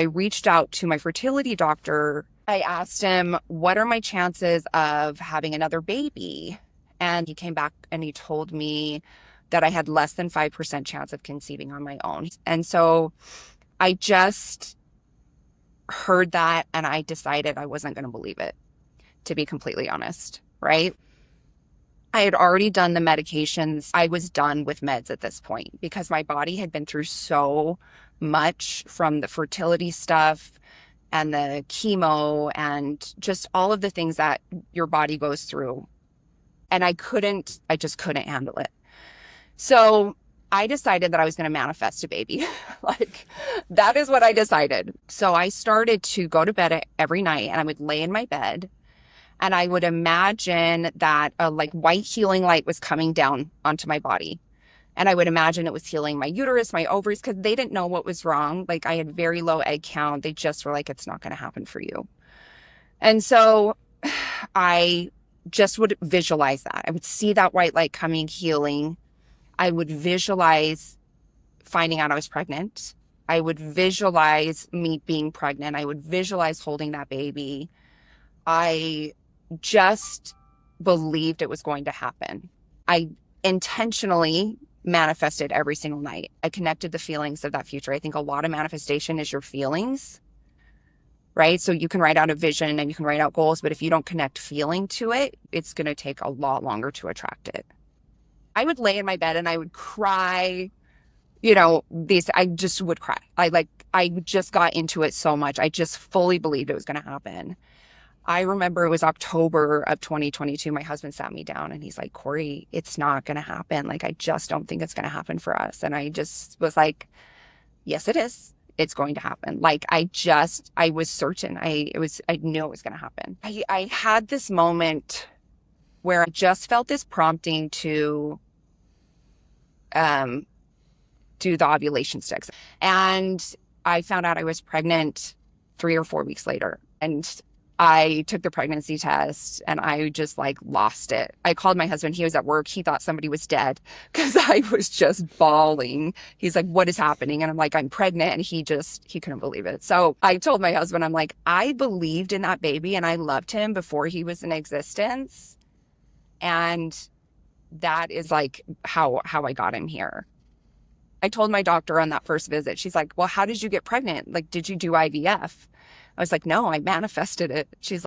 I reached out to my fertility doctor. I asked him, what are my chances of having another baby? And he came back and he told me that I had less than 5% chance of conceiving on my own. And so I just heard that and I decided I wasn't going to believe it, to be completely honest, right? I had already done the medications. I was done with meds at this point because my body had been through so much from the fertility stuff and the chemo and just all of the things that your body goes through. And I just couldn't handle it. So I decided that I was going to manifest a baby. Like, that is what I decided. So I started to go to bed every night and I would lay in my bed and I would imagine that a like white healing light was coming down onto my body. And I would imagine it was healing my uterus, my ovaries, because they didn't know what was wrong. Like, I had very low egg count. They just were like, it's not going to happen for you. And so I just would visualize that. I would see that white light coming, healing. I would visualize finding out I was pregnant. I would visualize me being pregnant. I would visualize holding that baby. I just believed it was going to happen. I intentionally manifested every single night. I connected the feelings of that future. I think a lot of manifestation is your feelings, right? So you can write out a vision and you can write out goals, but if you don't connect feeling to it, it's going to take a lot longer to attract it. I would lay in my bed and I would cry, I just would cry. I just got into it so much. I just fully believed it was going to happen. I remember it was October of 2022. My husband sat me down and he's like, Corey, it's not going to happen. Like, I just don't think it's going to happen for us. And I just was like, yes, it is. It's going to happen. Like, I was certain. I knew it was going to happen. I had this moment where I just felt this prompting to do the ovulation sticks. And I found out I was pregnant 3 or 4 weeks later. And I took the pregnancy test and I just like lost it. I called my husband. He was at work. He thought somebody was dead because I was just bawling. He's like, what is happening? And I'm like, I'm pregnant. And he couldn't believe it. So I told my husband, I'm like, I believed in that baby and I loved him before he was in existence. And that is like how I got him here. I told my doctor on that first visit, she's like, well, how did you get pregnant? Like, did you do IVF? I was like, no, I manifested it. She's